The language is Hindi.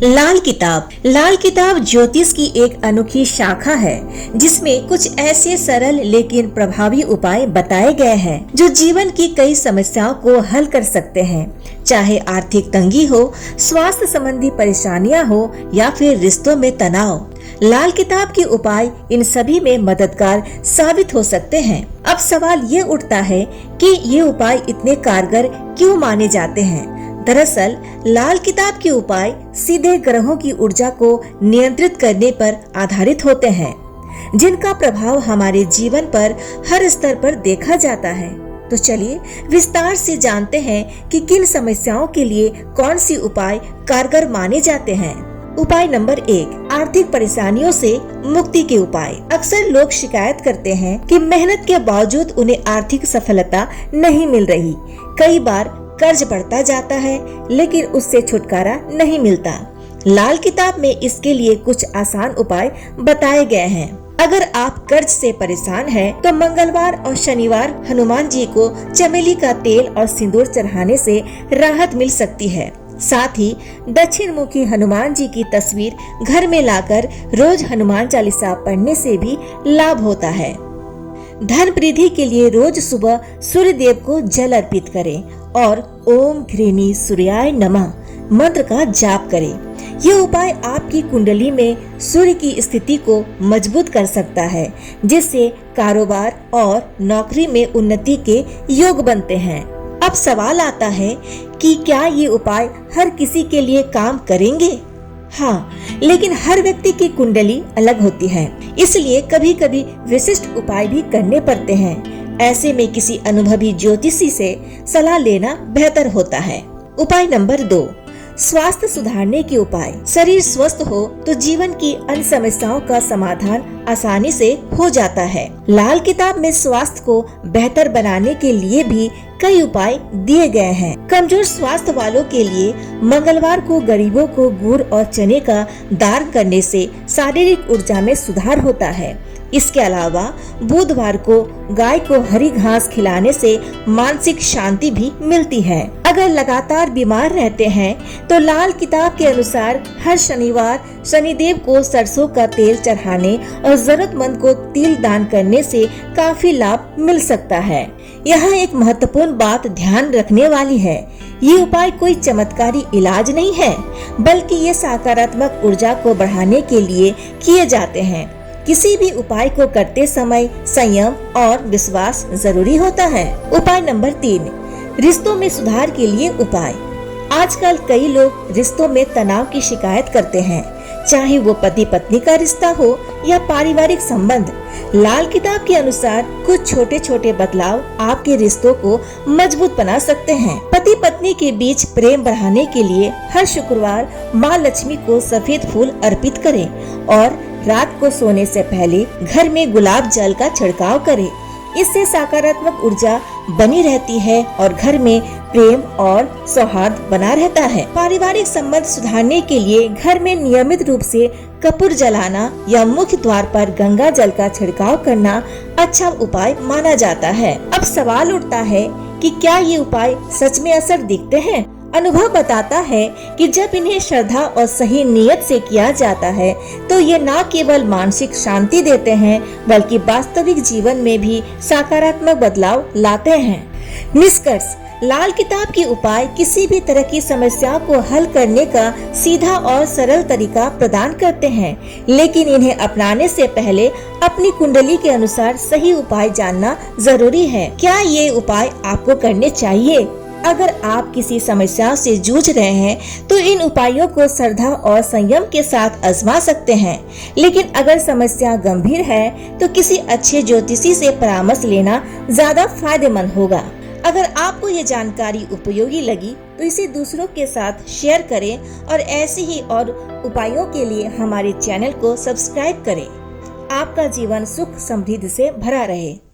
लाल किताब ज्योतिष की एक अनोखी शाखा है जिसमें कुछ ऐसे सरल लेकिन प्रभावी उपाय बताए गए हैं जो जीवन की कई समस्याओं को हल कर सकते हैं। चाहे आर्थिक तंगी हो, स्वास्थ्य संबंधी परेशानियां हो या फिर रिश्तों में तनाव, लाल किताब के उपाय इन सभी में मददगार साबित हो सकते हैं। अब सवाल ये उठता है कि ये उपाय इतने कारगर क्यों माने जाते हैं। दरअसल लाल किताब के उपाय सीधे ग्रहों की ऊर्जा को नियंत्रित करने पर आधारित होते हैं, जिनका प्रभाव हमारे जीवन पर हर स्तर पर देखा जाता है। तो चलिए विस्तार से जानते हैं कि किन समस्याओं के लिए कौन सी उपाय कारगर माने जाते हैं। उपाय नंबर 1, आर्थिक परेशानियों से मुक्ति के उपाय। अक्सर लोग शिकायत करते हैं कि मेहनत के बावजूद उन्हें आर्थिक सफलता नहीं मिल रही। कई बार कर्ज बढ़ता जाता है लेकिन उससे छुटकारा नहीं मिलता। लाल किताब में इसके लिए कुछ आसान उपाय बताए गए हैं। अगर आप कर्ज से परेशान हैं, तो मंगलवार और शनिवार हनुमान जी को चमेली का तेल और सिंदूर चढ़ाने से राहत मिल सकती है। साथ ही दक्षिण मुखी हनुमान जी की तस्वीर घर में लाकर रोज हनुमान चालीसा पढ़ने से भी लाभ होता है। धन वृद्धि के लिए रोज सुबह सूर्य देव को जल अर्पित करें और ओम घृणी सूर्याय नमः मंत्र का जाप करें। ये उपाय आपकी कुंडली में सूर्य की स्थिति को मजबूत कर सकता है, जिससे कारोबार और नौकरी में उन्नति के योग बनते हैं। अब सवाल आता है कि क्या ये उपाय हर किसी के लिए काम करेंगे? हाँ, लेकिन हर व्यक्ति की कुंडली अलग होती है, इसलिए कभी कभी विशिष्ट उपाय भी करने पड़ते हैं। ऐसे में किसी अनुभवी ज्योतिषी से सलाह लेना बेहतर होता है। उपाय नंबर 2, स्वास्थ्य सुधारने के उपाय। शरीर स्वस्थ हो तो जीवन की अन्य समस्याओं का समाधान आसानी से हो जाता है। लाल किताब में स्वास्थ्य को बेहतर बनाने के लिए भी कई उपाय दिए गए हैं। कमजोर स्वास्थ्य वालों के लिए मंगलवार को गरीबों को गुड़ और चने का दान करने से शारीरिक ऊर्जा में सुधार होता है। इसके अलावा बुधवार को गाय को हरी घास खिलाने से मानसिक शांति भी मिलती है। अगर लगातार बीमार रहते हैं तो लाल किताब के अनुसार हर शनिवार शनिदेव को सरसों का तेल चढ़ाने और जरूरतमंद को तिल दान करने से काफी लाभ मिल सकता है। यहाँ एक महत्वपूर्ण बात ध्यान रखने वाली है, ये उपाय कोई चमत्कारी इलाज नहीं है, बल्कि ये सकारात्मक ऊर्जा को बढ़ाने के लिए किए जाते हैं। किसी भी उपाय को करते समय संयम और विश्वास जरूरी होता है। उपाय नंबर 3, रिश्तों में सुधार के लिए उपाय। आजकल कई लोग रिश्तों में तनाव की शिकायत करते हैं, चाहे वो पति पत्नी का रिश्ता हो या पारिवारिक संबंध। लाल किताब के अनुसार कुछ छोटे छोटे बदलाव आपके रिश्तों को मजबूत बना सकते हैं। पति पत्नी के बीच प्रेम बढ़ाने के लिए हर शुक्रवार माँ लक्ष्मी को सफेद फूल अर्पित करें और रात को सोने से पहले घर में गुलाब जल का छिड़काव करें। इससे सकारात्मक ऊर्जा बनी रहती है और घर में प्रेम और सौहार्द बना रहता है। पारिवारिक संबंध सुधारने के लिए घर में नियमित रूप से कपूर जलाना या मुख्य द्वार पर गंगा जल का छिड़काव करना अच्छा उपाय माना जाता है। अब सवाल उठता है कि क्या ये उपाय सच में असर दिखते हैं? अनुभव बताता है कि जब इन्हें श्रद्धा और सही नियत से किया जाता है तो ये न केवल मानसिक शांति देते हैं बल्कि वास्तविक जीवन में भी सकारात्मक बदलाव लाते हैं। निष्कर्ष, लाल किताब के उपाय किसी भी तरह की समस्या को हल करने का सीधा और सरल तरीका प्रदान करते हैं, लेकिन इन्हें अपनाने से पहले अपनी कुंडली के अनुसार सही उपाय जानना जरूरी है। क्या ये उपाय आपको करने चाहिए? अगर आप किसी समस्या से जूझ रहे हैं तो इन उपायों को श्रद्धा और संयम के साथ आजमा सकते हैं, लेकिन अगर समस्या गंभीर है तो किसी अच्छे ज्योतिषी से परामर्श लेना ज्यादा फायदेमंद होगा। अगर आपको ये जानकारी उपयोगी लगी तो इसे दूसरों के साथ शेयर करें और ऐसे ही और उपायों के लिए हमारे चैनल को सब्सक्राइब करें। आपका जीवन सुख समृद्धि से भरा रहे।